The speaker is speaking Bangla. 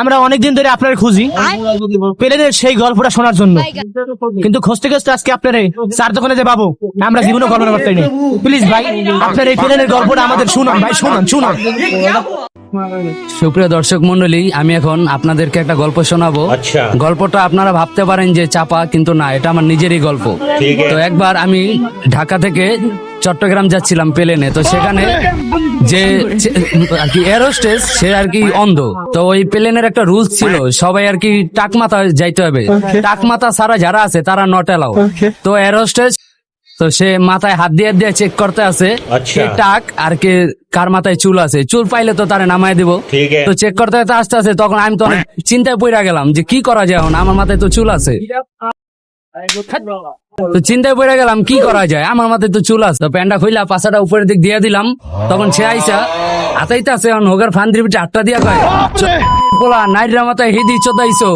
আমরা অনেকদিন ধরে আপনার খুঁজি প্লেনের সেই গল্পটা শোনার জন্য, কিন্তু খুঁজতে খুঁজতে আজকে আপনার চার দোকানে যে পাবো আমরা জীবনে কল্পনা করতে পারিনি। প্লিজ ভাই, আপনার এই প্লেনের গল্পটা আমাদের শুনান ভাই, শুনান। সুপ্রিয় দর্শক মন্ডলী, আমি এখন আপনাদেরকে একটা গল্প শোনাবো। আচ্ছা। গল্পটা আপনারা ভাবতে পারেন যে চাপা, কিন্তু না, এটা আমার নিজেরই গল্প। ঠিক আছে। তো একবার আমি ঢাকা থেকে চট্টগ্রাম যাচ্ছিলাম প্লেনে, তো সেখানে যে আর কি এরোস্টেস, সে আর কি অন্ধ। তো ওই প্লেনের একটা রুলস ছিল, সবাই আর কি টাক মাথা যাইতে হবে, টাক মাথা ছাড়া যারা আছে তারা নট এলাও। তো এরোস্টেস, তো সে মাথায় হাত দিয়ে দিয়ে চেক করতে আছে আচ্ছা। কে টাক আর কে কার মাথায় চুল আছে। চুল পাইলে তো তারে নামাই দিব। ঠিক আছে। তো চেক করতে করতে আস্তে আস্তে তখন আমি তো অনেক চিন্তায় পড়ে গেলাম যে কি করা যায় এখন, আমার মাথায় তো চুল আছে। তো চিন্তায় পড়ে গেলাম কি করা যায়, আমার মাথায় তো চুল আছে। তো প্যান্টটা খুইলা পাশাটা উপরের দিক দিয়ে দিলাম, তখন সে আইসা হাতাইতে আছে হোগার ফান্দ্রি পিঠে 8টা দিয়া কয়, পোলা নাইরা মাথায় হিদি চোদাইছো।